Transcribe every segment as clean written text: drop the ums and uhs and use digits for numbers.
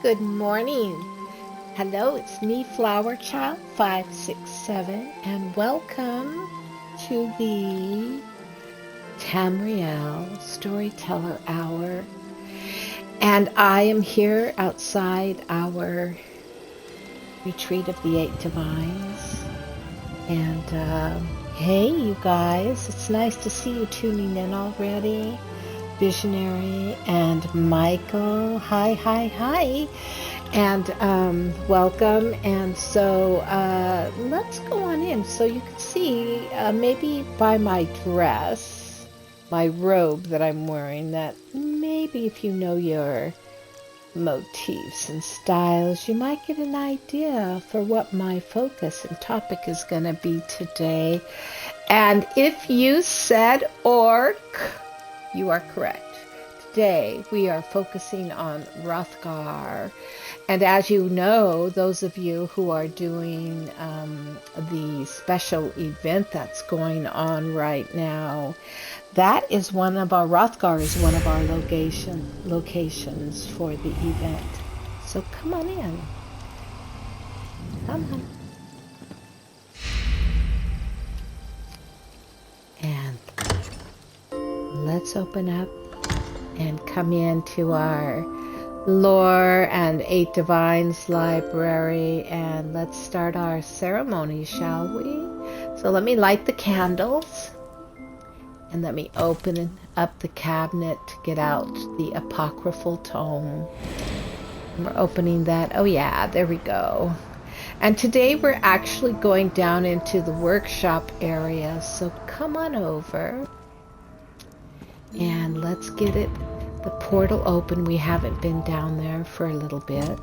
Good morning. Hello, it's me, Flower Child 567, and welcome to the TAMRIEL Storyteller Hour. And I am here outside our retreat of the Eight Divines. And hey, you guys, it's nice to see you tuning in already. Visionary and Michael, hi, and welcome. And so let's go on in. So you can see maybe by my dress, my robe that I'm wearing, that maybe if you know your motifs and styles, you might get an idea for what my focus and topic is going to be today. And if you said orc, you are correct. Today we are focusing on Wrothgar. And as you know, those of you who are doing the special event that's going on right now, that is one of our, Wrothgar is one of our locations for the event. So come on in. Come on. And let's open up and come into our Lore and Eight Divines library, and let's start our ceremony, shall we? So let me light the candles, and let me open up the cabinet to get out the apocryphal tome. And we're opening that. Oh yeah, there we go. And today we're actually going down into the workshop area, so come on over. And let's get the portal open. We haven't been down there for a little bit.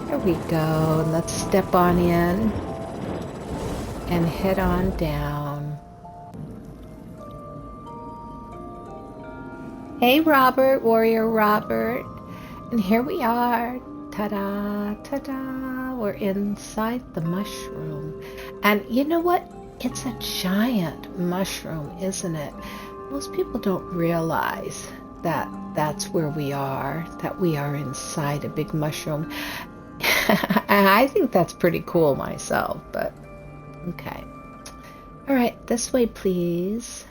There we go. Let's step on in and head on down. Hey Robert, Warrior Robert. And here we are. Ta-da, ta-da. We're inside the mushroom. And you know what? It's a giant mushroom, isn't it? Most people don't realize that that's where we are, that we are inside a big mushroom. And I think that's pretty cool myself, but okay. All right, this way, please.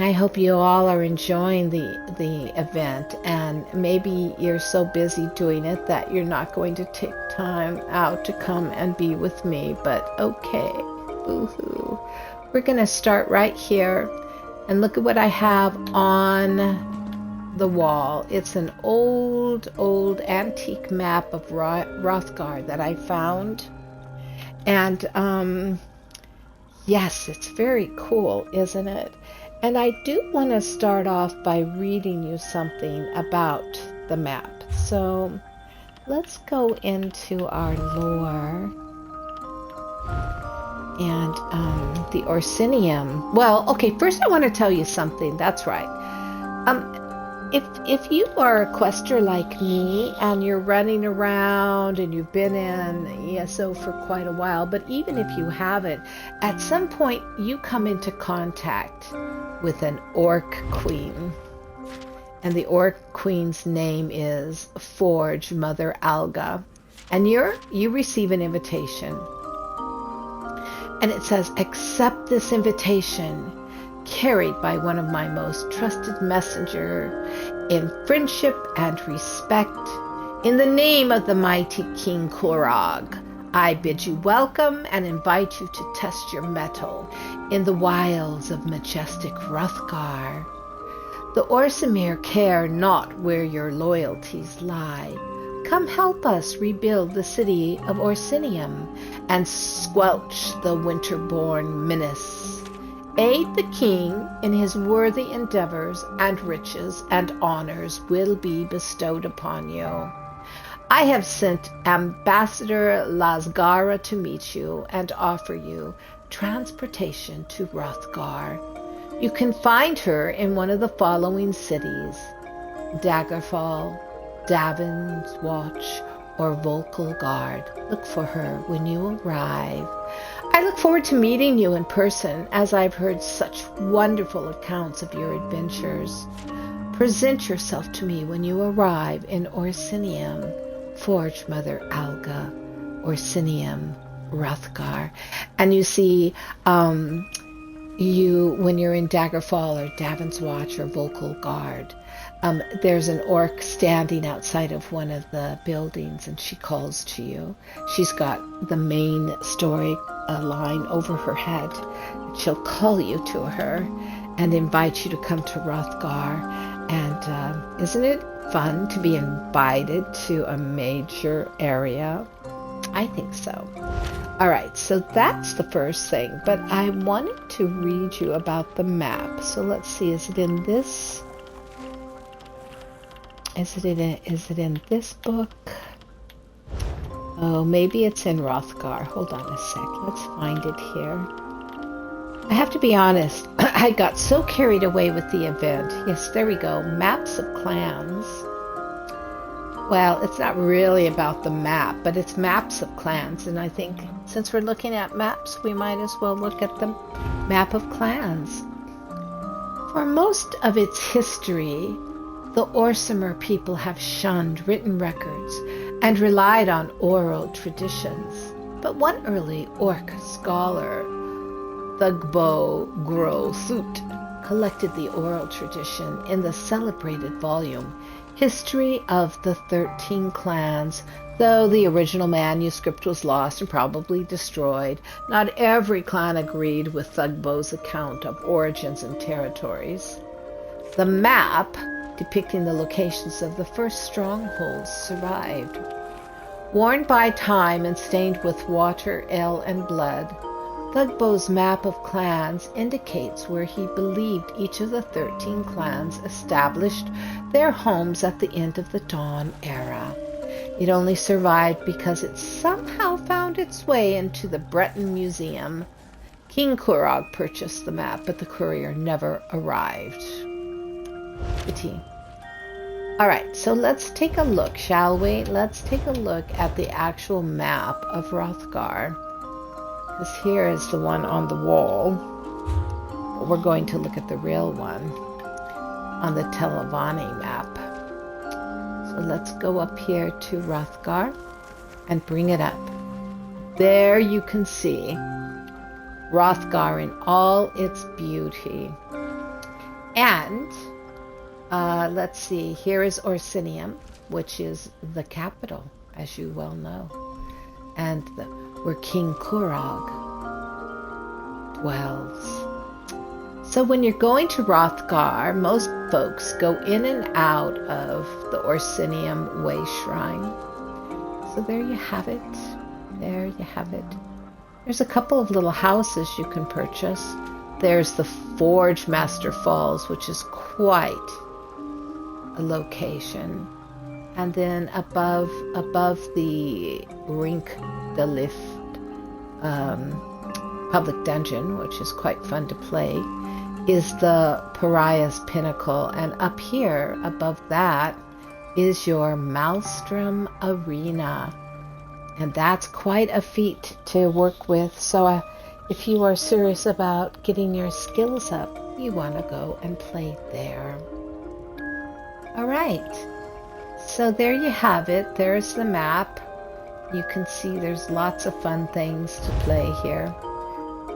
I hope you all are enjoying the event, and maybe you're so busy doing it that you're not going to take time out to come and be with me, but okay, boo-hoo. We're going to start right here, and look at what I have on the wall. It's an old antique map of Wrothgar that I found, and yes, it's very cool, isn't it? And I do want to start off by reading you something about the map. So let's go into our lore and the Orsinium. Well, okay, first I want to tell you something. That's right. If you are a quester like me and you're running around and you've been in ESO for quite a while, but even if you haven't, at some point you come into contact with an Orc Queen. And the Orc Queen's name is Forge Mother Alga. And you receive an invitation. And it says, accept this invitation, carried by one of my most trusted messenger in friendship and respect. In the name of the mighty King Korog, I bid you welcome and invite you to test your mettle in the wilds of majestic Wrothgar. The Orsimer care not where your loyalties lie. Come help us rebuild the city of Orsinium and squelch the winter-born menace. Aid the king in his worthy endeavors, and riches and honors will be bestowed upon you. I have sent Ambassador Lasgara to meet you and offer you transportation to Wrothgar. You can find her in one of the following cities: Daggerfall, Davin's Watch, or Volkel Guard. Look for her when you arrive. I look forward to meeting you in person, as I've heard such wonderful accounts of your adventures. Present yourself to me when you arrive in Orsinium. Forge Mother Alga, Orsinium, Wrothgar. And you see, when you're in Daggerfall or Davin's Watch or Vocal Guard, there's an orc standing outside of one of the buildings, and she calls to you. She's got the main story line over her head. She'll call you to her and invite you to come to Wrothgar. And isn't it fun to be invited to a major area? I think so. All right, so that's the first thing. But I wanted to read you about the map. So let's see, is it in this? Is it in this book? Oh, maybe it's in Wrothgar. Hold on a sec. Let's find it here. I have to be honest. I got so carried away with the event. Yes, there we go. Maps of clans. Well, it's not really about the map, but it's maps of clans. And I think since we're looking at maps, we might as well look at the map of clans. For most of its history, the Orsimer people have shunned written records and relied on oral traditions. But one early Orc scholar, Thugbo Grothut, collected the oral tradition in the celebrated volume History of the 13 Clans. Though the original manuscript was lost and probably destroyed, not every clan agreed with Thugbo's account of origins and territories. The map depicting the locations of the first strongholds survived. Worn by time and stained with water, ale, and blood, Thugbo's map of clans indicates where he believed each of the 13 clans established their homes at the end of the Dawn era. It only survived because it somehow found its way into the Breton Museum. King Kurog purchased the map, but the courier never arrived. Pity. All right, so let's take a look, shall we? Let's take a look at the actual map of Wrothgar. Because here is the one on the wall. We're going to look at the real one on the Telvanni map. So let's go up here to Wrothgar and bring it up. There you can see Wrothgar in all its beauty. And let's see, here is Orsinium, which is the capital, as you well know, and where King Kurog dwells. So when you're going to Wrothgar, most folks go in and out of the Orsinium Way Shrine. So there you have it. There you have it. There's a couple of little houses you can purchase. There's the Forge Master Falls, which is quite a location. And then above the Rink de Lift public dungeon, which is quite fun to play, is the Pariah's Pinnacle. And up here, above that, is your Maelstrom Arena. And that's quite a feat to work with. So if you are serious about getting your skills up, you want to go and play there. All right. So there you have it. There's the map. You can see there's lots of fun things to play here.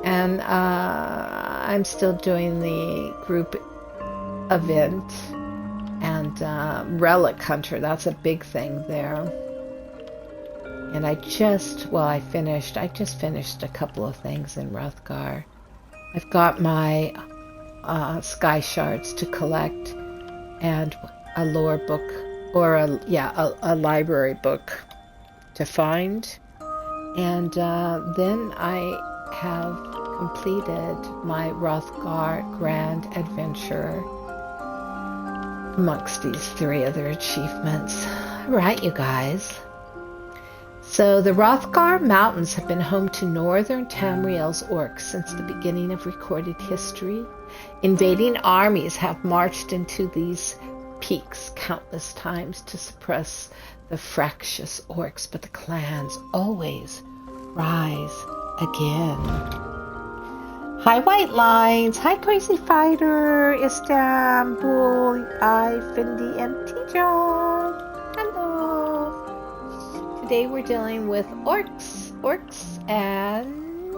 And I'm still doing the group event. And Relic Hunter, that's a big thing there. And I just finished a couple of things in Wrothgar. I've got my sky shards to collect and a lore book, or a library book to find. And then I have completed my Wrothgar Grand Adventure amongst these 3 other achievements. All right, you guys. So the Wrothgar Mountains have been home to northern Tamriel's orcs since the beginning of recorded history. Invading armies have marched into these peaks countless times to suppress the fractious orcs, but the clans always rise again. Hi, White Lines. Hi, Crazy Fighter. Istanbul. I, Findy, and T-John. Hello. Today we're dealing with orcs, and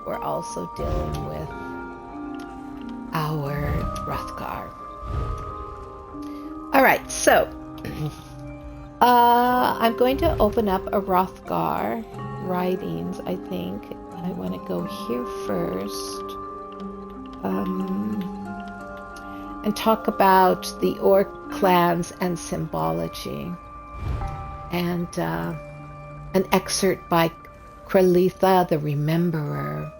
we're also dealing with our Wrothgar. All right, so I'm going to open up a Wrothgar writings. I think I want to go here first and talk about the Orc Clans and Symbology, and an excerpt by Kralitha the Rememberer.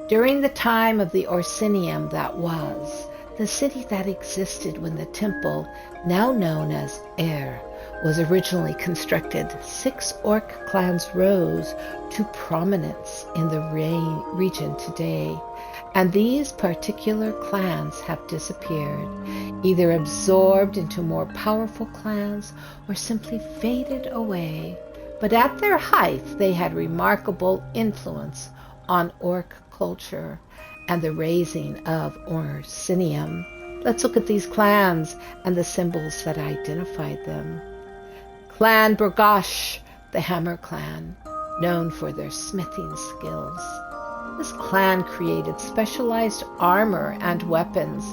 During the time of the Orsinium that was, the city that existed when the temple, now known as was originally constructed, 6 Orc clans rose to prominence in the region today, and these particular clans have disappeared, either absorbed into more powerful clans or simply faded away. But at their height, they had remarkable influence on Orc culture and the raising of Orsinium. Let's look at these clans and the symbols that identified them. Clan Burgash, the Hammer Clan, known for their smithing skills. This clan created specialized armor and weapons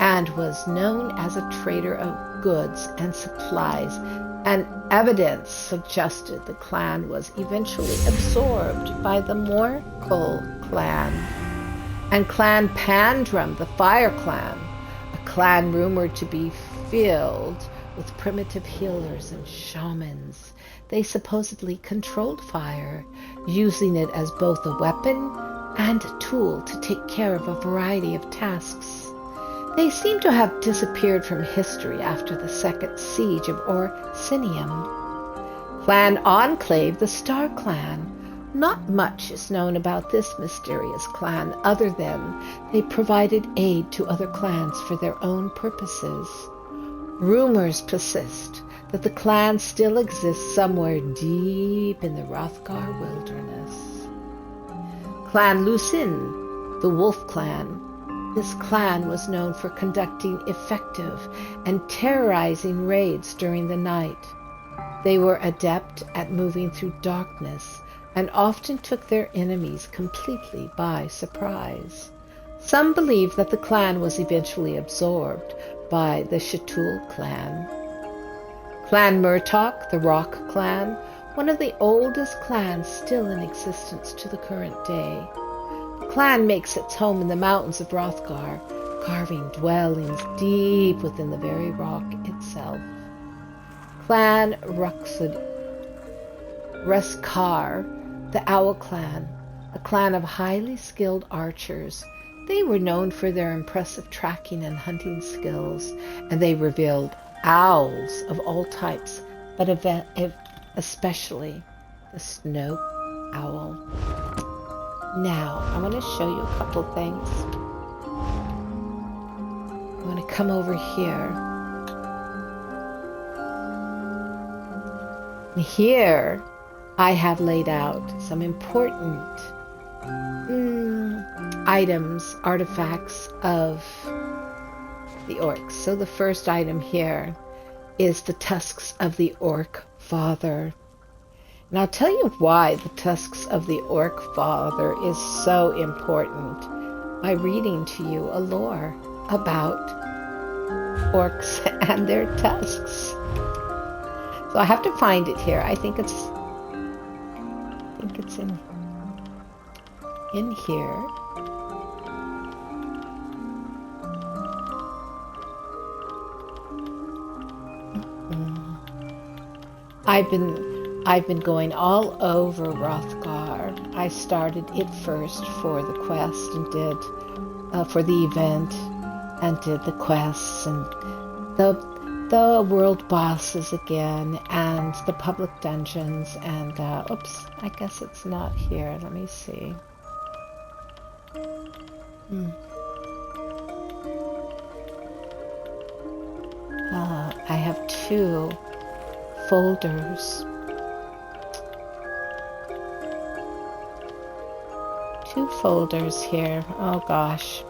and was known as a trader of goods and supplies, and evidence suggested the clan was eventually absorbed by the Morkel clan. And Clan Pandrum, the Fire Clan, a clan rumored to be filled with primitive healers and shamans. They supposedly controlled fire, using it as both a weapon and a tool to take care of a variety of tasks. They seem to have disappeared from history after the second siege of Orsinium. Clan Enclave, the Star Clan. Not much is known about this mysterious clan other than they provided aid to other clans for their own purposes. Rumors persist that the clan still exists somewhere deep in the Wrothgar wilderness. Clan Lucin, the Wolf Clan. This clan was known for conducting effective and terrorizing raids during the night. They were adept at moving through darkness and often took their enemies completely by surprise. Some believe that the clan was eventually absorbed by the Shatul clan. Clan Murtok, the Rock Clan, one of the oldest clans still in existence to the current day. The clan makes its home in the mountains of Wrothgar, carving dwellings deep within the very rock itself. Clan Reskar, the Owl Clan, a clan of highly skilled archers. They were known for their impressive tracking and hunting skills, and they revealed owls of all types, but especially the snow owl. Now, I want to show you a couple things. I want to come over here. And here, I have laid out some important items, artifacts of the orcs. So the first item here is the tusks of the Orc Father. And I'll tell you why the tusks of the Orc Father is so important by reading to you a lore about orcs and their tusks. So I have to find it here. I think it's in here. I've been going all over Wrothgar. I started it first for the quest and did for the event, and did the quests and the world bosses again, and the public dungeons, and oops, I guess it's not here. Let me see. I have 2 folders. 2 folders here. Oh gosh.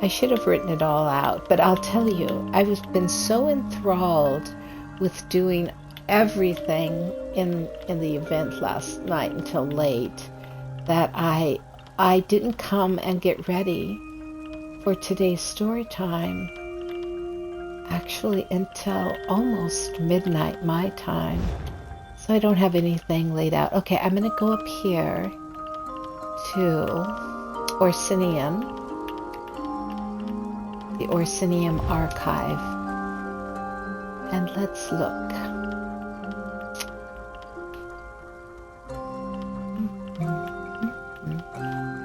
I should have written it all out, but I'll tell you, I've been so enthralled with doing everything in the event last night until late that I didn't come and get ready for today's story time actually until almost midnight my time. So I don't have anything laid out. Okay, I'm going to go up here to Orsinium, the Orsinium archive, and let's look.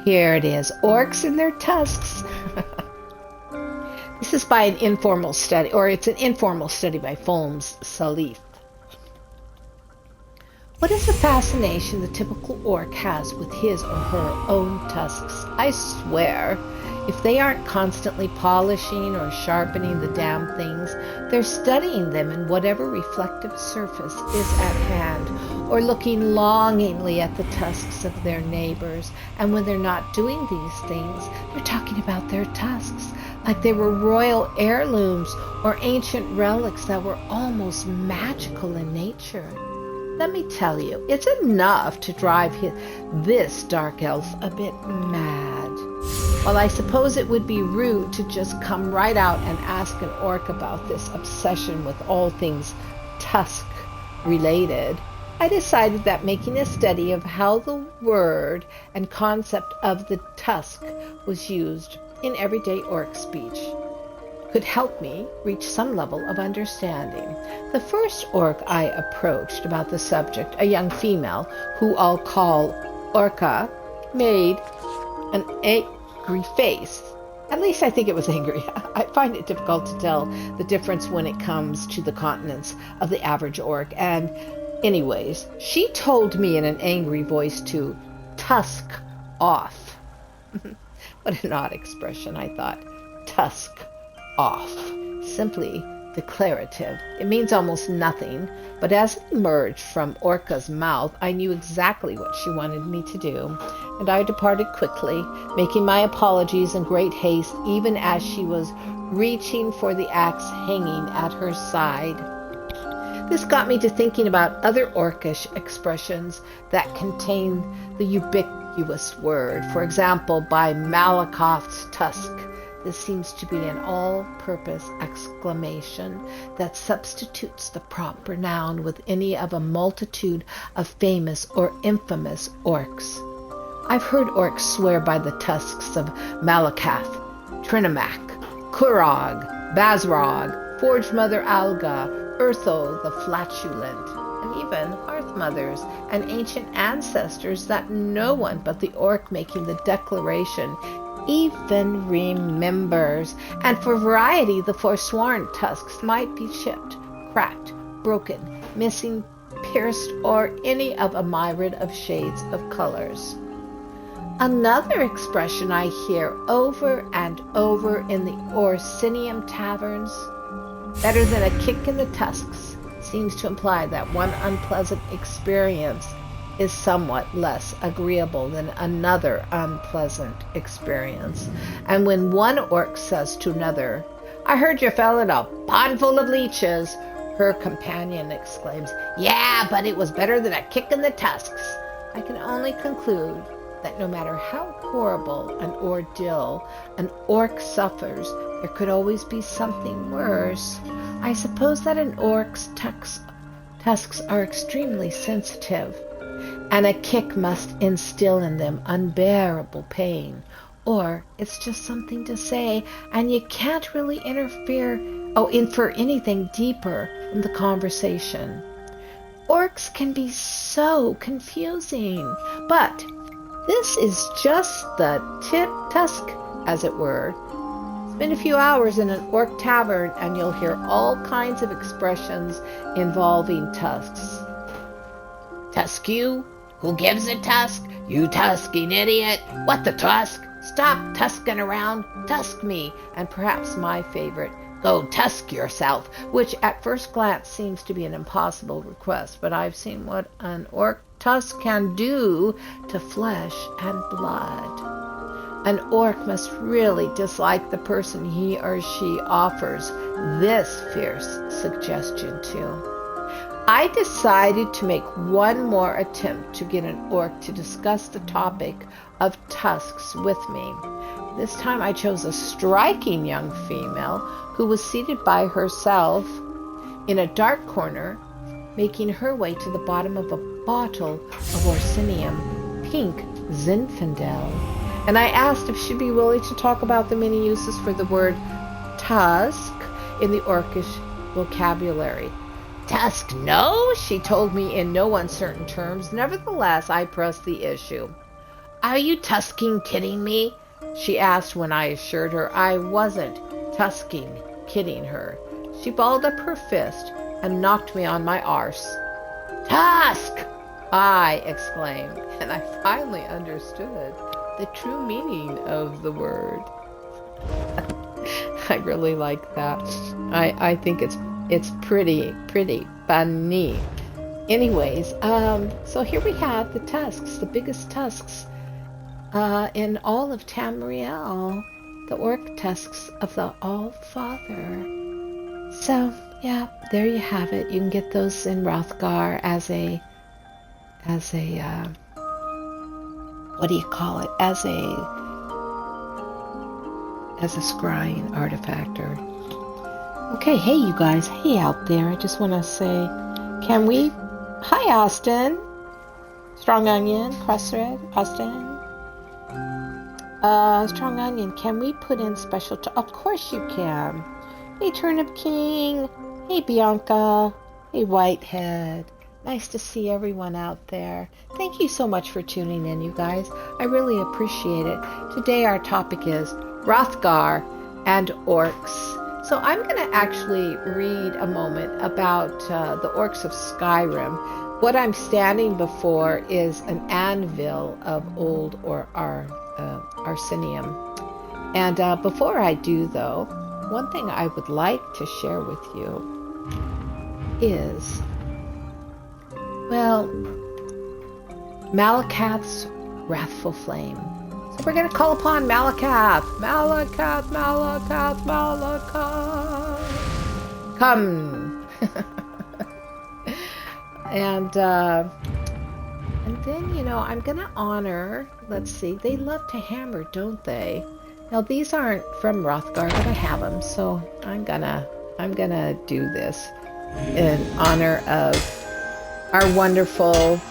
Here it is, Orcs and their Tusks. This is by an informal study, or it's an informal study by Folmes Salif. What is the fascination the typical orc has with his or her own tusks? I swear, if they aren't constantly polishing or sharpening the damn things, they're studying them in whatever reflective surface is at hand, or looking longingly at the tusks of their neighbors. And when they're not doing these things, they're talking about their tusks, like they were royal heirlooms or ancient relics that were almost magical in nature. Let me tell you, it's enough to drive this dark elf a bit mad. While I suppose it would be rude to just come right out and ask an orc about this obsession with all things tusk related, I decided that making a study of how the word and concept of the tusk was used in everyday orc speech could help me reach some level of understanding. The first orc I approached about the subject, a young female who I'll call Orca, made an angry face. At least I think it was angry. I find it difficult to tell the difference when it comes to the continence of the average orc. And anyways, she told me in an angry voice to tusk off. What an odd expression, I thought. Tusk off. Simply declarative. It means almost nothing, but as it emerged from Orca's mouth, I knew exactly what she wanted me to do, and I departed quickly, making my apologies in great haste, even as she was reaching for the axe hanging at her side. This got me to thinking about other orcish expressions that contain the ubiquitous word. For example, by Malacath's tusk. This seems to be an all-purpose exclamation that substitutes the proper noun with any of a multitude of famous or infamous orcs. I've heard orcs swear by the tusks of Malacath, Trinimac, Kurog, Bazrog, Forge Mother Alga, Urtho the Flatulent, and even Hearth Mothers and ancient ancestors that no one but the orc making the declaration even remembers. And for variety, the forsworn tusks might be chipped, cracked, broken, missing, pierced, or any of a myriad of shades of colors. Another expression I hear over and over in the Orsinium taverns, better than a kick in the tusks, seems to imply that one unpleasant experience is somewhat less agreeable than another unpleasant experience. And when one orc says to another, "I heard you fell in a pond full of leeches," her companion exclaims, "Yeah, but it was better than a kick in the tusks," I can only conclude that no matter how horrible an ordeal an orc suffers, there could always be something worse. I suppose that an orc's tusks are extremely sensitive, and a kick must instill in them unbearable pain. Or it's just something to say, and you can't really infer anything deeper from the conversation. Orcs can be so confusing, but this is just the tusk, as it were. Spend a few hours in an orc tavern, and you'll hear all kinds of expressions involving tusks. Tusk you? Who gives a tusk? You tusking idiot! What the tusk? Stop tusking around! Tusk me! And perhaps my favorite, go tusk yourself, which at first glance seems to be an impossible request, but I've seen what an orc tusks can do to flesh and blood. An orc must really dislike the person he or she offers this fierce suggestion to. I decided to make one more attempt to get an orc to discuss the topic of tusks with me. This time I chose a striking young female who was seated by herself in a dark corner, making her way to the bottom of a bottle of Orsinium, pink Zinfandel. And I asked if she'd be willing to talk about the many uses for the word tusk in the Orcish vocabulary. Tusk, no, she told me in no uncertain terms. Nevertheless, I pressed the issue. Are you tusking kidding me? She asked when I assured her I wasn't tusking kidding her. She balled up her fist and knocked me on my arse. Tusk! I exclaimed, and I finally understood the true meaning of the word. I really like that. I think it's pretty funny. Anyways, so here we have the tusks, the biggest tusks in all of TAMRIEL, the orc tusks of the All-Father. So yeah, there you have it. You can get those in Wrothgar as a what do you call it? As a scrying artifactor. Okay, hey you guys, hey out there. I just want to say, can we? Hi Austin, Strong Onion, Crossthread, Austin. Strong Onion, can we put in special? Of course you can. Hey Turnip King, hey Bianca, hey Whitehead. Nice to see everyone out there. Thank you so much for tuning in, you guys. I really appreciate it. Today our topic is Wrothgar and Orcs. So I'm going to actually read a moment about the Orcs of Skyrim. What I'm standing before is an anvil of old Orsinium. And before I do, though, one thing I would like to share with you is, well, Malacath's wrathful flame. So we're going to call upon Malacath. Malacath, Malacath, Malacath. Come. And then, you know, I'm going to honor, let's see, they love to hammer, don't they? Now, these aren't from Wrothgar, but I have them, so I'm gonna do this in honor of our wonderful,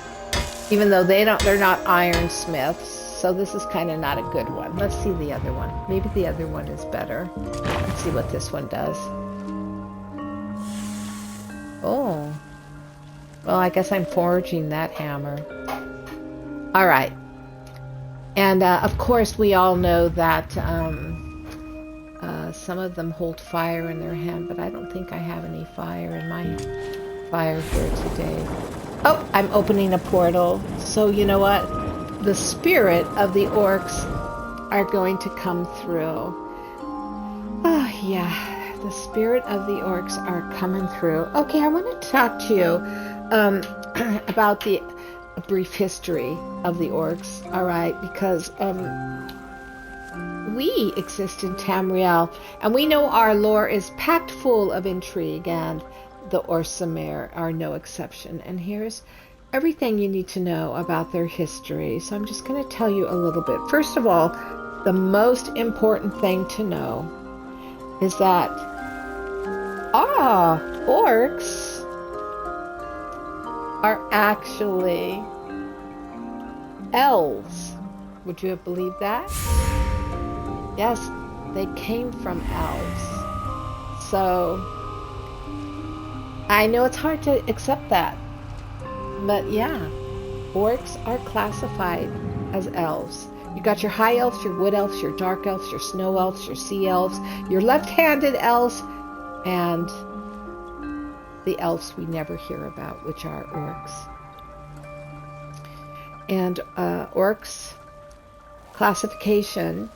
even though they're not ironsmiths, so this is kind of not a good one. Let's see the other one. Maybe the other one is better. Let's see what this one does. Oh. Well, I guess I'm forging that hammer. All right. And, of course, we all know that some of them hold fire in their hand, but I don't think I have any fire in my fire here today. Oh, I'm opening a portal. So, you know what? The spirit of the orcs are going to come through. Oh, yeah. The spirit of the orcs are coming through. Okay, I want to talk to you about a brief history of the orcs, all right, because we exist in TAMRIEL, and we know our lore is packed full of intrigue, and the Orsimer are no exception. And here's everything you need to know about their history. So I'm just going to tell you a little bit. First of all, the most important thing to know is that orcs are actually elves. Would you have believed that? Yes, they came from elves. So I know it's hard to accept that, but yeah, orcs are classified as elves. You got your high elves, your wood elves, your dark elves, your snow elves, your sea elves, your left-handed elves, and the elves we never hear about, which are orcs. And orcs classification,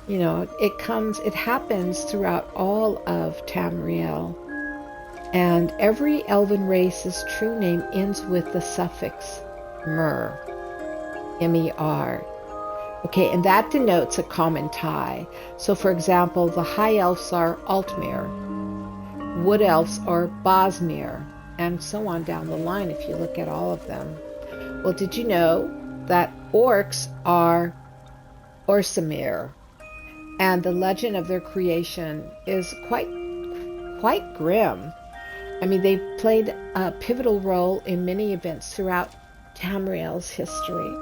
you know, it happens throughout all of TAMRIEL. And every elven race's true name ends with the suffix mer, M-E-R. Okay, and that denotes a common tie. So, for example, the High Elves are Altmer, Wood Elves are Bosmer, and so on down the line if you look at all of them. Well, did you know that Orcs are Orsimer? And the legend of their creation is quite grim. I mean, they've played a pivotal role in many events throughout TAMRIEL's history.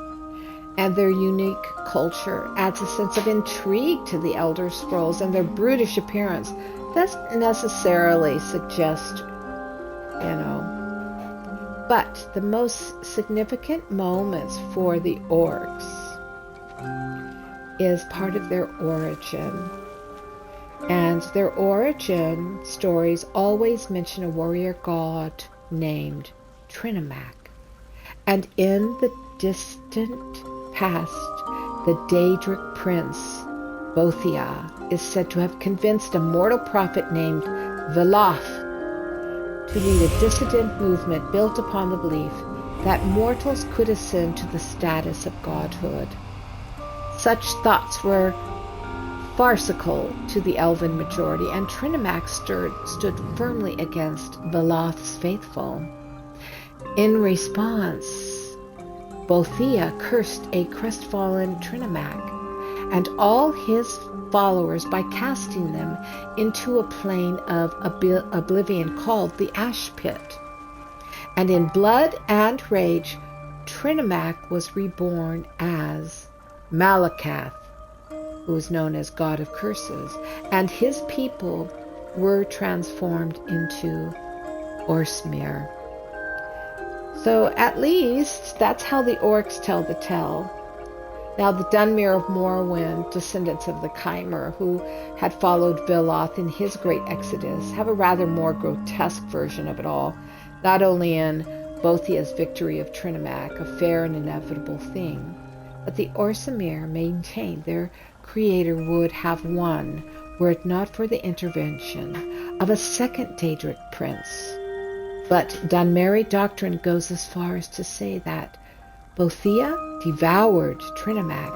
And their unique culture adds a sense of intrigue to the Elder Scrolls, and their brutish appearance doesn't necessarily suggest, But the most significant moments for the Orcs is part of their origin. And their origin stories always mention a warrior god named Trinimac. And in the distant past, the Daedric prince, Bothia, is said to have convinced a mortal prophet named Veloth to lead a dissident movement built upon the belief that mortals could ascend to the status of godhood. Such thoughts were farcical to the elven majority, and Trinimac stood firmly against Veloth's faithful. In response, Bothia cursed a crestfallen Trinimac and all his followers by casting them into a plane of oblivion called the Ash Pit. And in blood and rage, Trinimac was reborn as Malacath, who was known as God of Curses, and his people were transformed into Orsimer. So at least that's how the Orcs tell the tale. Now the Dunmer of Morrowind, descendants of the Chimer, who had followed Veloth in his great exodus, have a rather more grotesque version of it all, not only in Bothia's victory of Trinimac, a fair and inevitable thing, but the Orsimer maintained their creator would have won were it not for the intervention of a second Daedric prince. But Dunmeri doctrine goes as far as to say that Bothia devoured Trinimac.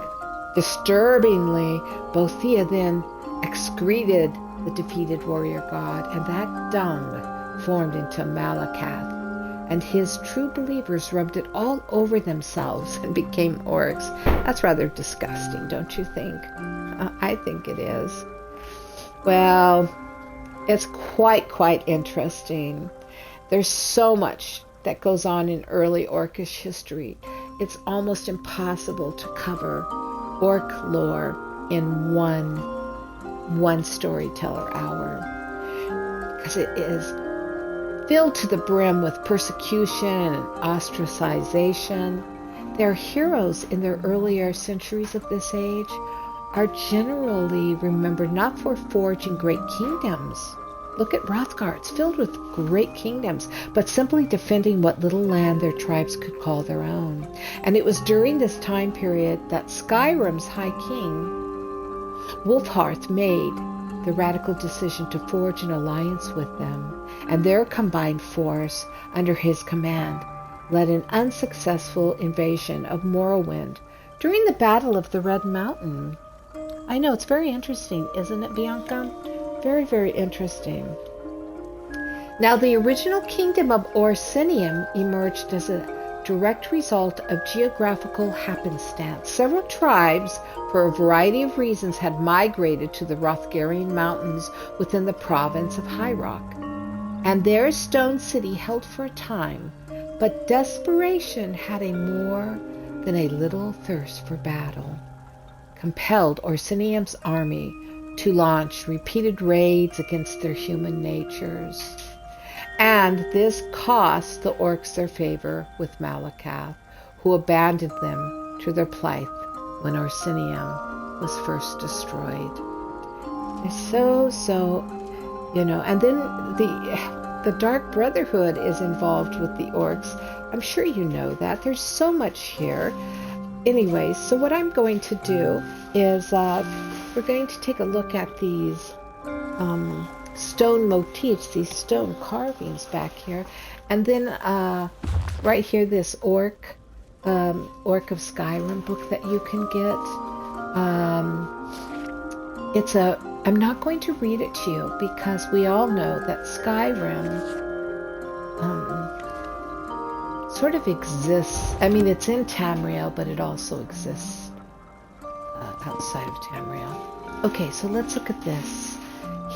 Disturbingly, Bothia then excreted the defeated warrior god, and that dung formed into Malacath, and his true believers rubbed it all over themselves and became orcs. That's rather disgusting, don't you think? I think it is. Well, it's quite interesting. There's so much that goes on in early Orcish history. It's almost impossible to cover Orc lore in one storyteller hour, because it is filled to the brim with persecution and ostracization. Their heroes in their earlier centuries of this age are generally remembered not for forging great kingdoms. Look at Wrothgar, it's filled with great kingdoms, but simply defending what little land their tribes could call their own. And it was during this time period that Skyrim's High King, Wulfharth, made the radical decision to forge an alliance with them, and their combined force under his command led an unsuccessful invasion of Morrowind during the Battle of the Red Mountain. I know, it's very interesting, isn't it, Bianca? Very interesting. Now, the original kingdom of Orsinium emerged as a direct result of geographical happenstance. Several tribes, for a variety of reasons, had migrated to the Wrothgarian mountains within the province of High Rock, and their stone city held for a time, but desperation had a more than a little thirst for battle, compelled Orsinium's army to launch repeated raids against their human natures. And this cost the Orcs their favor with Malacath, who abandoned them to their plight when Orsinium was first destroyed. And then the Dark Brotherhood is involved with the Orcs. I'm sure you know that. There's so much here. Anyway, so what I'm going to do is we're going to take a look at these stone motifs, these stone carvings back here. And then right here, this Orc of Skyrim book that you can get. I'm not going to read it to you because we all know that Skyrim sort of exists. I mean, it's in Tamriel, but it also exists outside of Tamriel. Okay, so let's look at this.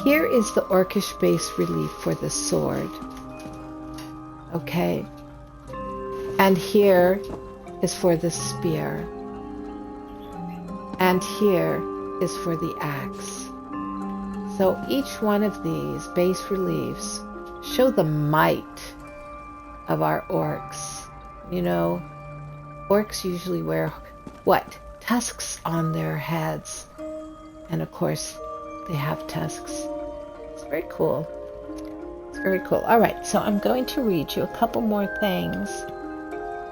Here is the Orcish bas relief for the sword. Okay. And here is for the spear. And here is for the axe. So each one of these bas reliefs show the might of our orcs. You know, orcs usually wear what? Tusks on their heads. And of course, they have tusks. It's very cool. It's very cool. All right, so I'm going to read you a couple more things.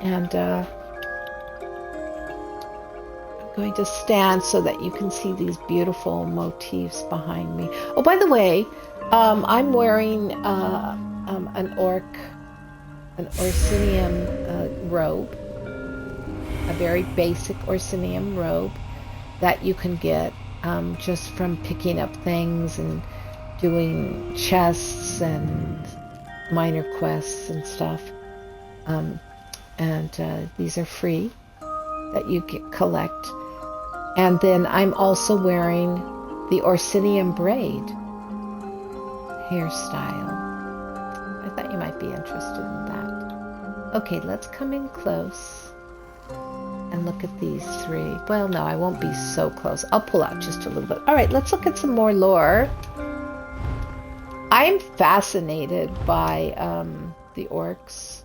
And I'm going to stand so that you can see these beautiful motifs behind me. Oh, by the way, I'm wearing an Orsinium robe, a very basic Orsinium robe that you can get just from picking up things and doing chests and minor quests and stuff. And these are free that you can collect. And then I'm also wearing the Orsinium braid hairstyle. I thought you might be interested in that. Okay, let's come in close and look at these three. Well, no, I won't be so close. I'll pull out just a little bit. All right, let's look at some more lore. I am fascinated by the orcs.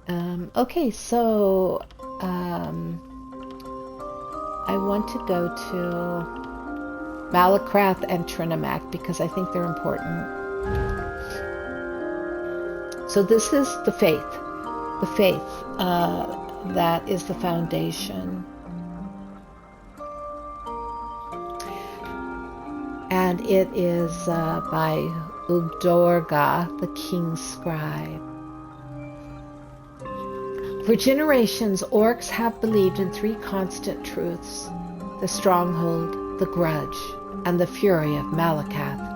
Okay, so I want to go to Malacath and Trinimac because I think they're important. So this is the faith. The faith that is the foundation. And it is by Wrothgar, the king's scribe. For generations, orcs have believed in three constant truths: the stronghold, the grudge, and the fury of Malacath.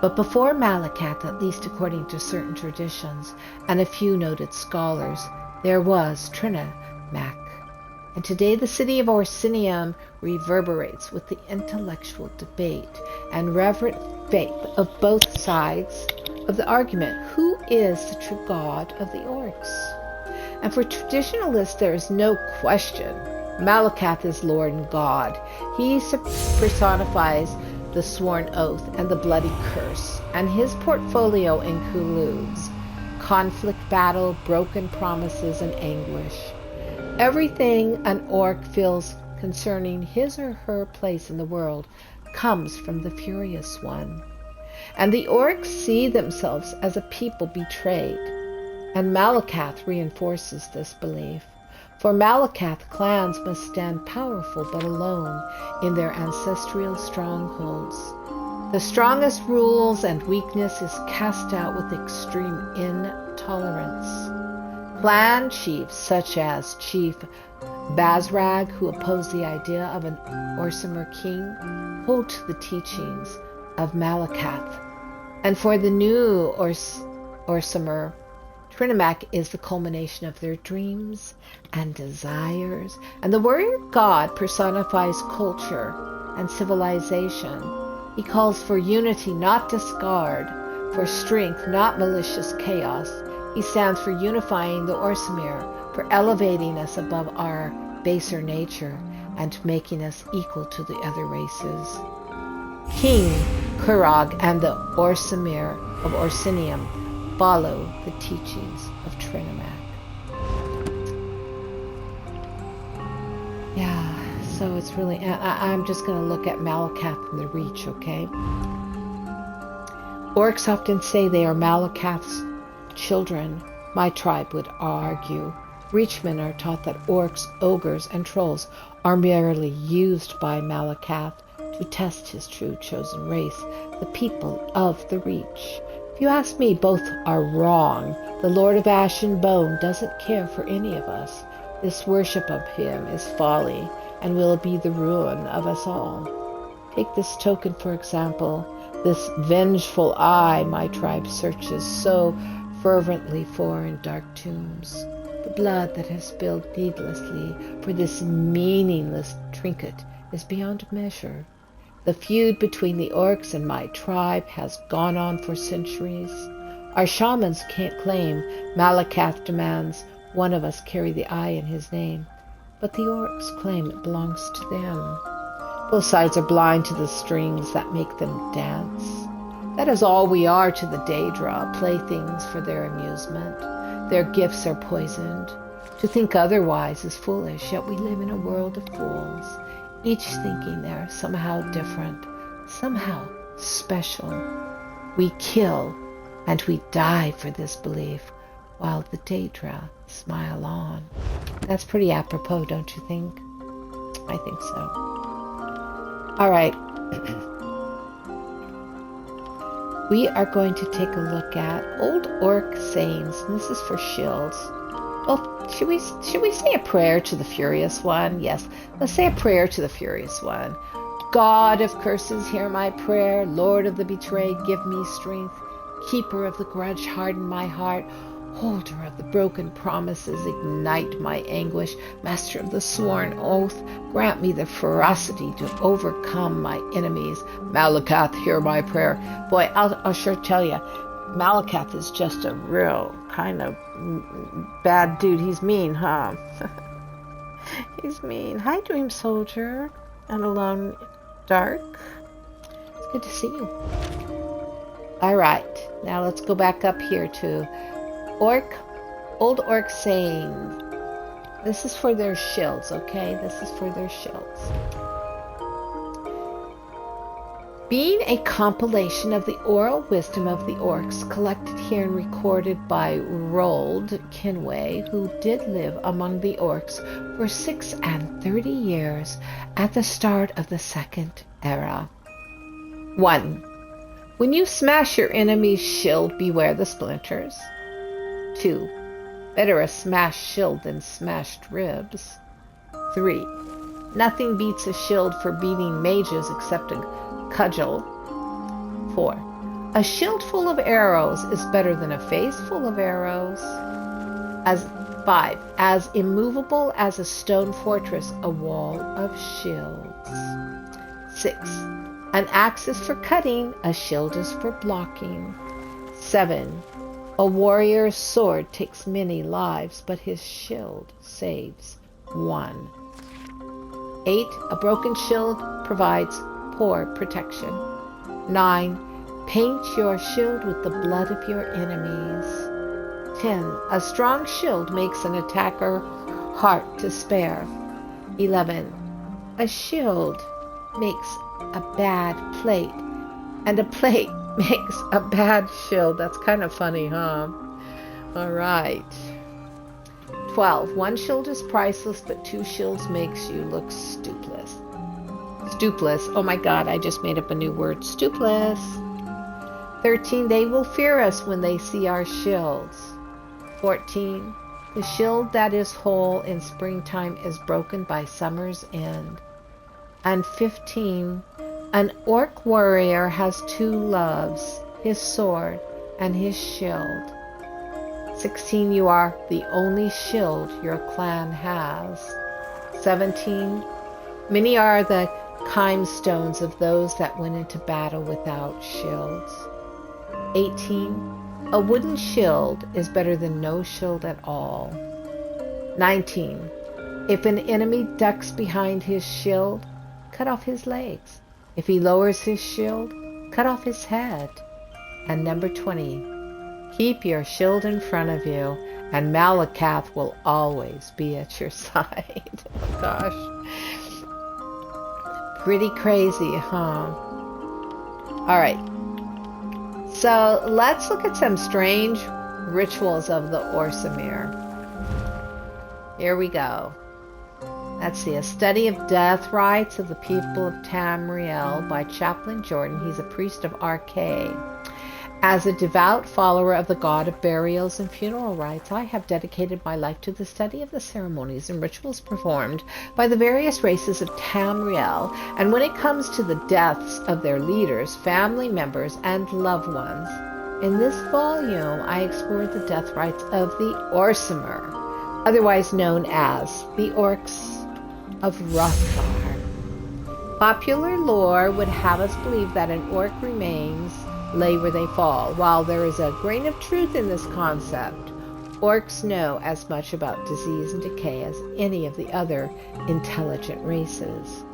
But before Malacath, at least according to certain traditions and a few noted scholars, there was Trinimac. And today the city of Orsinium reverberates with the intellectual debate and reverent faith of both sides of the argument. Who is the true god of the orcs? And for traditionalists, there is no question. Malacath is Lord and God. He personifies the sworn oath and the bloody curse, and his portfolio includes conflict, battle, broken promises, and anguish. Everything an orc feels concerning his or her place in the world comes from the Furious One. And the orcs see themselves as a people betrayed. And Malacath reinforces this belief. For Malacath, clans must stand powerful but alone in their ancestral strongholds. The strongest rules and weakness is cast out with extreme intolerance. Clan chiefs such as Chief Bazrag, who oppose the idea of an Orsimer king, hold to the teachings of Malacath. And for the new Orsimer, Trinimac is the culmination of their dreams and desires. And the warrior god personifies culture and civilization. He calls for unity, not discard, for strength, not malicious chaos. He stands for unifying the Orsimer, for elevating us above our baser nature and making us equal to the other races. King Kurog and the Orsimer of Orsinium follow the teachings of Trinimac. Yeah, so it's really, I'm just going to look at Malacath and the Reach, okay? Orcs often say they are Malacath's children. My tribe would argue. Reachmen are taught that orcs, ogres, and trolls are merely used by Malacath to test his true chosen race, the people of the Reach. If you ask me, both are wrong. The Lord of Ash and Bone doesn't care for any of us. This worship of him is folly, and will be the ruin of us all. Take this token, for example, this vengeful eye my tribe searches so fervently for in dark tombs. The blood that has spilled needlessly for this meaningless trinket is beyond measure. The feud between the Orcs and my tribe has gone on for centuries. Our shamans can't claim. Malacath demands one of us carry the eye in his name, but the Orcs claim it belongs to them. Both sides are blind to the strings that make them dance. That is all we are to the Daedra, playthings for their amusement. Their gifts are poisoned. To think otherwise is foolish, yet we live in a world of fools, each thinking they're somehow different, somehow special. We kill and we die for this belief, while the Daedra smile on. That's pretty apropos, don't you think? I think so. All right. We are going to take a look at Old Orc Sayings, and this is for shills. Oh, should we say a prayer to the Furious One? Yes, let's say a prayer to the Furious One. God of curses, hear my prayer. Lord of the betrayed, give me strength. Keeper of the grudge, harden my heart. Holder of the broken promises, ignite my anguish. Master of the sworn oath, grant me the ferocity to overcome my enemies. Malacath, hear my prayer. Boy, I'll sure tell you, Malacath is just a real kind of bad dude. He's mean, huh? He's mean. Hi, Dream Soldier. And Alone Dark. It's good to see you. All right, now let's go back up here to Old Orc Sayings. This is for their shills, okay? This is for their shills. Being a compilation of the oral wisdom of the Orcs, collected here and recorded by Roald Kinway, who did live among the Orcs for 36 years at the start of the Second Era. 1. When you smash your enemy's shield, beware the splinters. 2. Better a smashed shield than smashed ribs. 3. Nothing beats a shield for beating mages except a cudgel. 4. A shield full of arrows is better than a face full of arrows. 5. As immovable as a stone fortress, a wall of shields. 6. An axe is for cutting, a shield is for blocking. 7. A warrior's sword takes many lives, but his shield saves one. 8. A broken shield provides poor protection. 9. Paint your shield with the blood of your enemies. 10. A strong shield makes an attacker heart to spare. 11. A shield makes a bad plate, and a plate makes a bad shield. That's kind of funny, huh? All right. 12. One shield is priceless, but 2 shields makes you look stoopless. Stoopless. Oh my God, I just made up a new word. Stoopless. 13. They will fear us when they see our shields. 14. The shield that is whole in springtime is broken by summer's end. And 15. An orc warrior has 2 loves, his sword and his shield. 16. You are the only shield your clan has. 17. Many are the stones of those that went into battle without shields. 18. A wooden shield is better than no shield at all. 19. If an enemy ducks behind his shield, cut off his legs. If he lowers his shield, cut off his head. And number 20, keep your shield in front of you, and Malacath will always be at your side. Oh gosh. Pretty crazy, huh? All right. So let's look at some strange rituals of the Orsimer. Here we go. Let's see, A Study of Death Rites of the People of Tamriel by Chaplain Jordan. He's a priest of RK. As a devout follower of the god of burials and funeral rites, I have dedicated my life to the study of the ceremonies and rituals performed by the various races of Tamriel, and when it comes to the deaths of their leaders, family members, and loved ones. In this volume, I explored the death rites of the Orsimer, otherwise known as the Orcs of Wrothgar. Popular lore would have us believe that an orc remains lay where they fall. While there is a grain of truth in this concept, orcs know as much about disease and decay as any of the other intelligent races.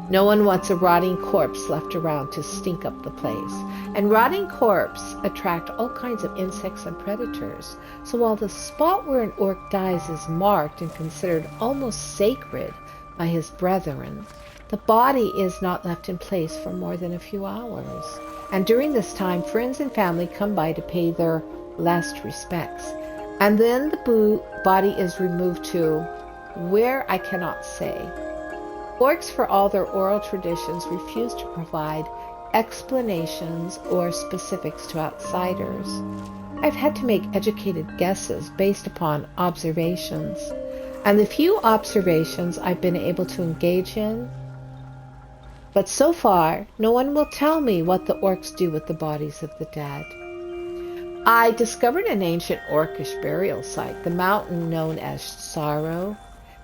No one wants a rotting corpse left around to stink up the place. And rotting corpses attract all kinds of insects and predators. So while the spot where an orc dies is marked and considered almost sacred by his brethren, the body is not left in place for more than a few hours. And during this time, friends and family come by to pay their last respects. And then the body is removed to where I cannot say. Orcs, for all their oral traditions, refuse to provide explanations or specifics to outsiders. I've had to make educated guesses based upon observations, and the few observations I've been able to engage in. But so far, no one will tell me what the orcs do with the bodies of the dead. I discovered an ancient orcish burial site, the mountain known as Sorrow.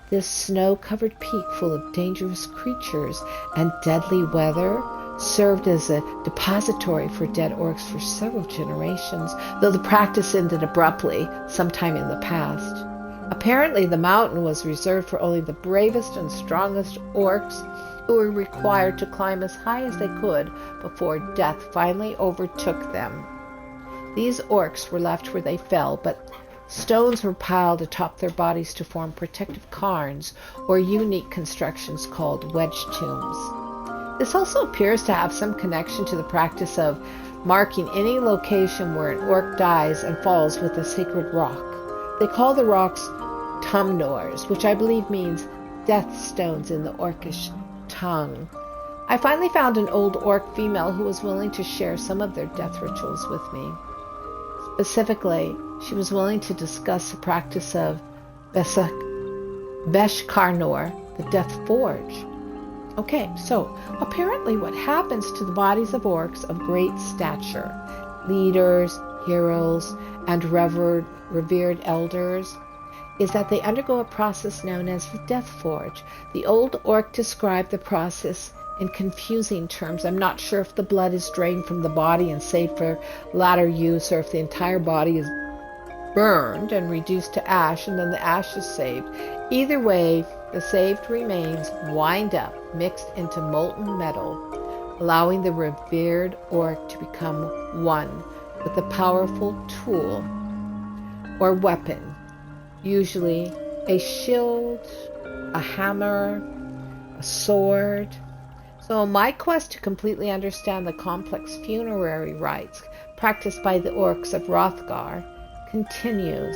This snow-covered peak full of dangerous creatures and deadly weather served as a depository for dead orcs for several generations, though the practice ended abruptly sometime in the past. Apparently, the mountain was reserved for only the bravest and strongest orcs, who were required to climb as high as they could before death finally overtook them. These orcs were left where they fell, but stones were piled atop their bodies to form protective cairns, or unique constructions called wedge tombs. This also appears to have some connection to the practice of marking any location where an orc dies and falls with a sacred rock. They call the rocks tumnors, which I believe means death stones in the orcish tongue. I finally found an old orc female who was willing to share some of their death rituals with me. Specifically, she was willing to discuss the practice of Beshkarnor, the Death Forge. Okay, so apparently what happens to the bodies of orcs of great stature, leaders, heroes, and revered elders, is that they undergo a process known as the Death Forge. The old orc described the process in confusing terms. I'm not sure if the blood is drained from the body and saved for latter use, or if the entire body is burned and reduced to ash, and then the ash is saved. Either way, the saved remains wind up, mixed into molten metal, allowing the revered orc to become one with a powerful tool or weapon, usually a shield, a hammer, a sword. So my quest to completely understand the complex funerary rites practiced by the orcs of Wrothgar continues.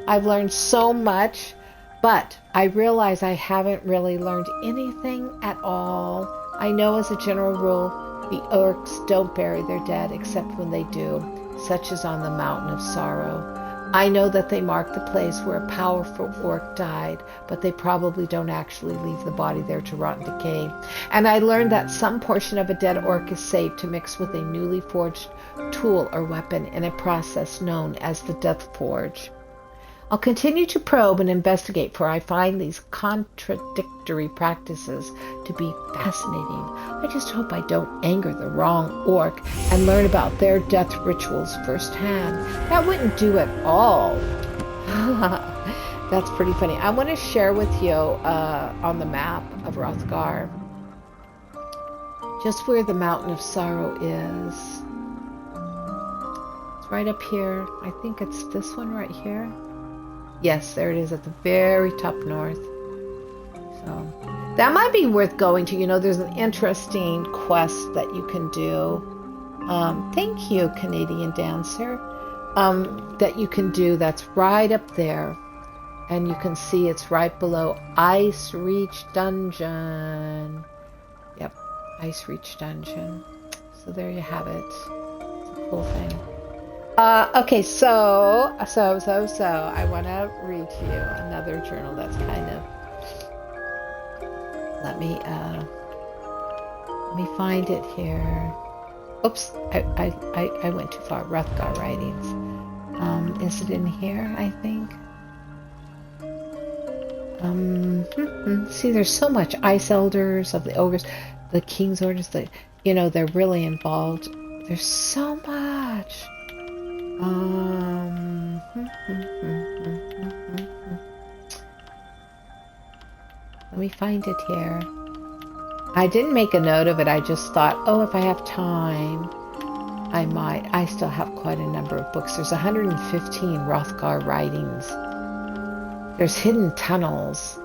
I've learned so much, but I realize I haven't really learned anything at all. I know as a general rule, the orcs don't bury their dead except when they do, such as on the Mountain of Sorrow. I know that they mark the place where a powerful orc died, but they probably don't actually leave the body there to rot and decay. And I learned that some portion of a dead orc is saved to mix with a newly forged tool or weapon in a process known as the Death Forge. I'll continue to probe and investigate, for I find these contradictory practices to be fascinating. I just hope I don't anger the wrong orc and learn about their death rituals firsthand. That wouldn't do at all. That's pretty funny. I want to share with you on the map of Wrothgar just where the Mountain of Sorrow is. It's right up here. I think it's this one right here. Yes, there it is at the very top north. So that might be worth going to. You know, there's an interesting quest that you can do. Thank you, Canadian Dancer. That you can do that's right up there. And you can see it's right below Ice Reach Dungeon. Yep, Ice Reach Dungeon. So there you have it. It's a cool thing. Okay, so I want to read to you another journal that's kind of. Let me find it here. Oops, I went too far. Wrothgar writings. Is it in here? I think. See, there's so much. Ice Elders of the Ogres, the King's Orders. They're really involved. There's so much. Let me find it here. I didn't make a note of it. I just thought, oh, if I have time, I might. I still have quite a number of books. There's 115 Wrothgar writings. There's hidden tunnels,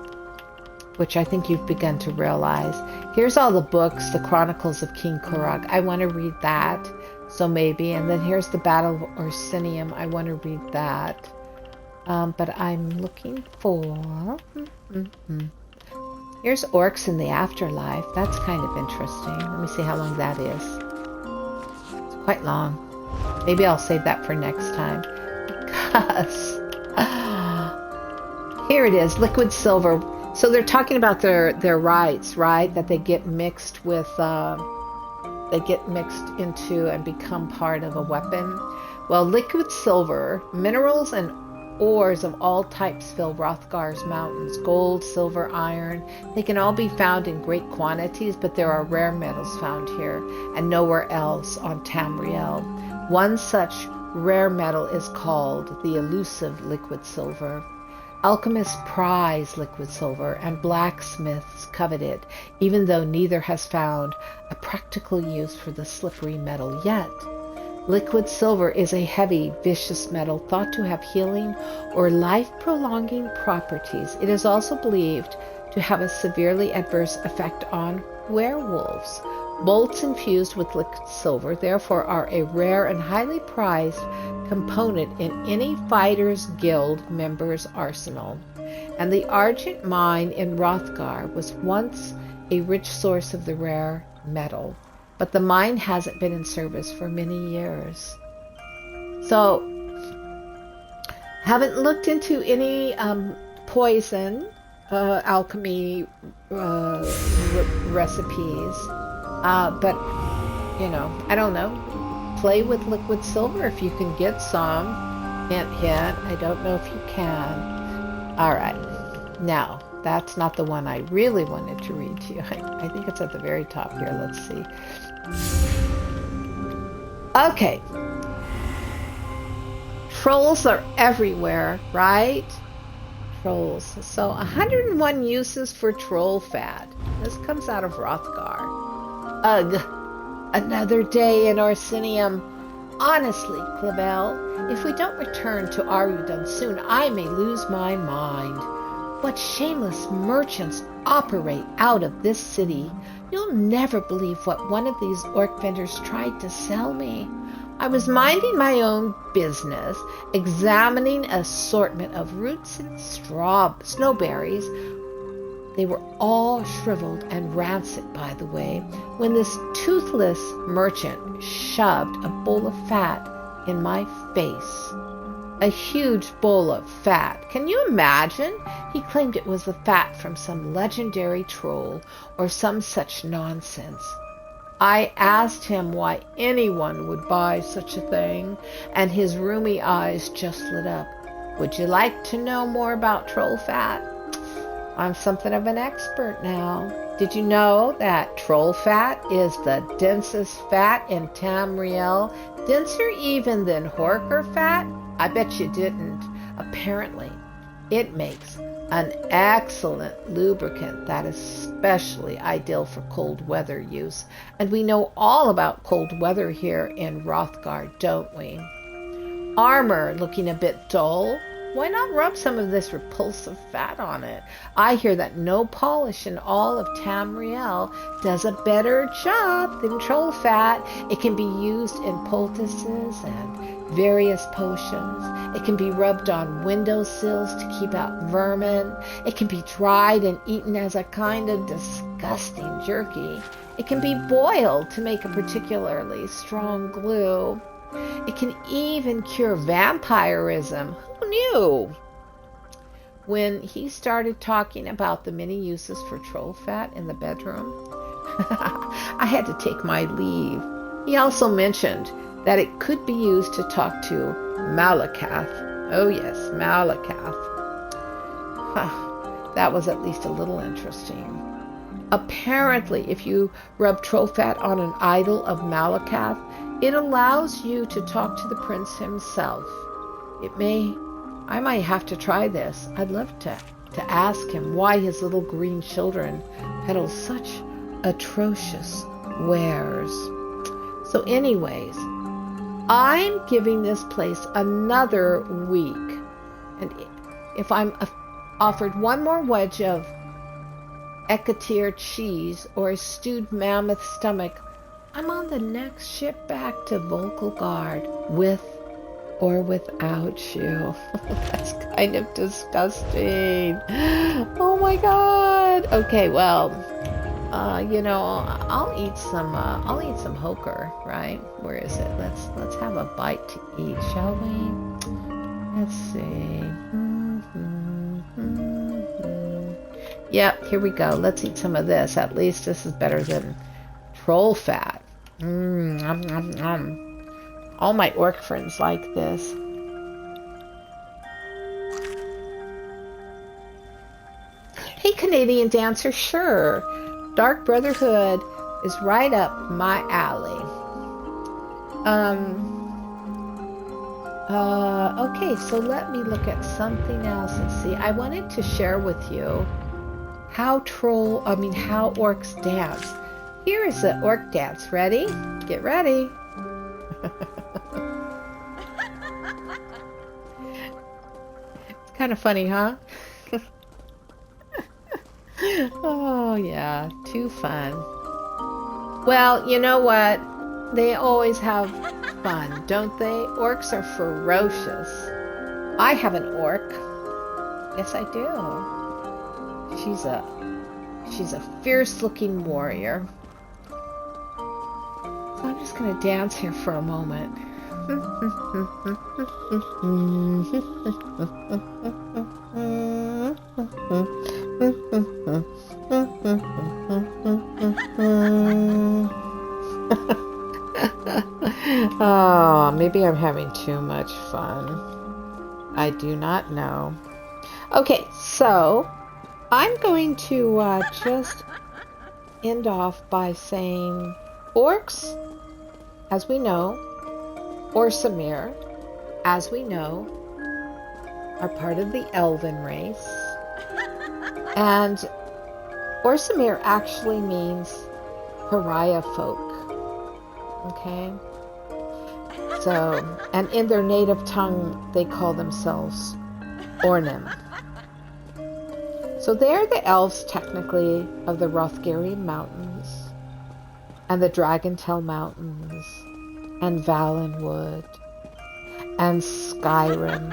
which I think you've begun to realize. Here's all the books, the Chronicles of King Korok. I want to read that, so maybe. And then here's the Battle of Orsinium. I want to read that. But I'm looking for... Here's Orcs in the Afterlife. That's kind of interesting. Let me see how long that is. It's quite long. Maybe I'll save that for next time. Because... here it is, liquid silver. So they're talking about their rights, right? That they get mixed with, they get mixed into and become part of a weapon. Well, liquid silver, minerals and ores of all types fill Wrothgar's mountains. Gold, silver, iron. They can all be found in great quantities, but there are rare metals found here and nowhere else on TAMRIEL. One such rare metal is called the elusive liquid silver. Alchemists prize liquid silver, and blacksmiths covet it, even though neither has found a practical use for the slippery metal yet. Liquid silver is a heavy, vicious metal thought to have healing or life-prolonging properties. It is also believed to have a severely adverse effect on werewolves. Bolts infused with liquid silver, therefore, are a rare and highly prized component in any fighter's guild member's arsenal. And the Argent mine in Wrothgar was once a rich source of the rare metal, but the mine hasn't been in service for many years. So, haven't looked into any poison alchemy recipes, but I don't know. Play with liquid silver if you can get some. Hint, hint. I don't know if you can. All right. Now, that's not the one I really wanted to read to you. I think it's at the very top here. Let's see. Okay. Trolls are everywhere, right? Trolls. So 101 uses for troll fat. This comes out of Wrothgar. Ugh. Another day in Orsinium. Honestly, Clavel, if we don't return to Arudun soon, I may lose my mind. What shameless merchants operate out of this city. You'll never believe what one of these orc vendors tried to sell me. I was minding my own business, examining an assortment of roots and snowberries. They were all shriveled and rancid, by the way, when this toothless merchant shoved a bowl of fat in my face. A huge bowl of fat. Can you imagine? He claimed it was the fat from some legendary troll or some such nonsense. I asked him why anyone would buy such a thing, and his roomy eyes just lit up. Would you like to know more about troll fat? I'm something of an expert now. Did you know that troll fat is the densest fat in TAMRIEL? Denser even than Horker fat? I bet you didn't. Apparently, it makes an excellent lubricant that is especially ideal for cold weather use. And we know all about cold weather here in Wrothgar, don't we? Armor looking a bit dull. Why not rub some of this repulsive fat on it? I hear that no polish in all of TAMRIEL does a better job than troll fat. It can be used in poultices and various potions. It can be rubbed on windowsills to keep out vermin. It can be dried and eaten as a kind of disgusting jerky. It can be boiled to make a particularly strong glue. It can even cure vampirism. Who knew? When he started talking about the many uses for troll fat in the bedroom, I had to take my leave. He also mentioned that it could be used to talk to Malacath. Oh yes, Malacath. That was at least a little interesting. Apparently, if you rub troll fat on an idol of Malacath, it allows you to talk to the prince himself. I might have to try this. I'd love to ask him why his little green children peddle such atrocious wares. So anyways, I'm giving this place another week. And if I'm offered one more wedge of Ekatir cheese or a stewed mammoth stomach, I'm on the next ship back to Volkelgard, with or without you. That's kind of disgusting. Oh my God. Okay, well, I'll eat some hoker, right? Where is it? Let's have a bite to eat, shall we? Let's see. Yep, here we go. Let's eat some of this. At least this is better than troll fat. All my orc friends like this. Hey, Canadian dancer, sure. Dark Brotherhood is right up my alley. Okay, so let me look at something else and see. I wanted to share with you how orcs dance. Here is the orc dance. Ready? Get ready. It's kind of funny, huh? Oh, yeah. Too fun. Well, you know what? They always have fun, don't they? Orcs are ferocious. I have an orc. Yes, I do. She's a fierce-looking warrior. So I'm just going to dance here for a moment. Oh, maybe I'm having too much fun. I do not know. Okay, so I'm going to just end off by saying orcs, as we know, Orsimer, as we know, are part of the elven race. And Orsimer actually means pariah folk. Okay? So, and in their native tongue, they call themselves Ornim. So they're the elves, technically, of the Wrothgar Mountains, and the Dragontail Mountains, and Valenwood, and Skyrim,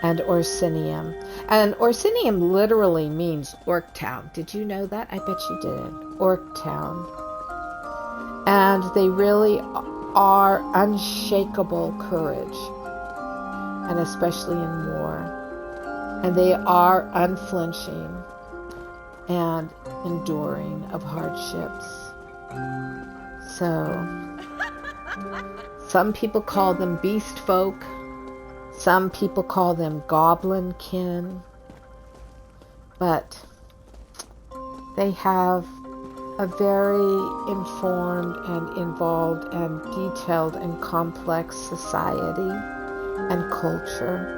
and Orsinium. And Orsinium literally means Orc Town. Did you know that? I bet you didn't. Orc Town. And they really are unshakable courage, and especially in war. And they are unflinching and enduring of hardships. So, some people call them beast folk. Some people call them goblin kin. But they have a very informed and involved and detailed and complex society and culture.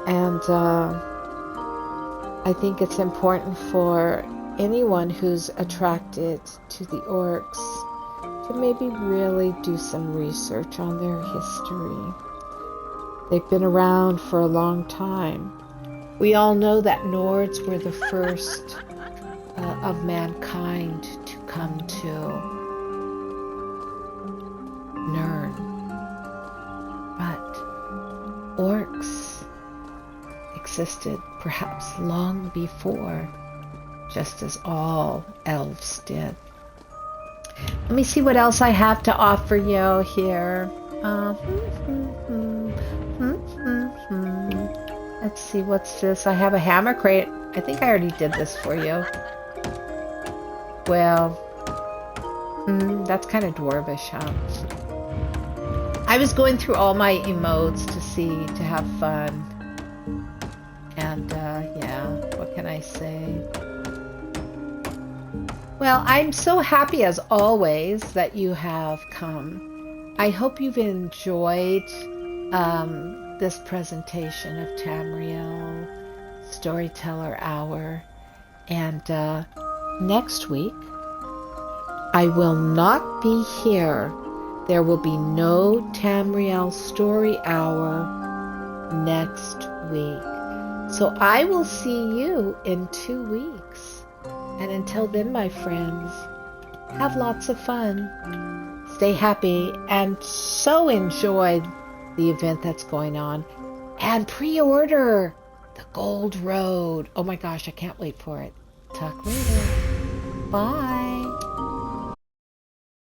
And I think it's important for anyone who's attracted to the orcs to maybe really do some research on their history. They've been around for a long time. We all know that Nords were the first of mankind to come to Nirn. But orcs existed perhaps long before, just as all elves did. Let me see what else I have to offer you here. Let's see, what's this? I have a hammer crate. I think I already did this for you. Well, that's kind of dwarvish, huh? I was going through all my emotes to have fun. And, yeah, what can I say? Well, I'm so happy as always that you have come. I hope you've enjoyed this presentation of Tamriel Storyteller Hour. And next week, I will not be here. There will be no Tamriel Story Hour next week. So I will see you in 2 weeks. And until then, my friends, have lots of fun. Stay happy and so enjoy the event that's going on. And pre-order the Gold Road. Oh my gosh, I can't wait for it. Talk later. Bye.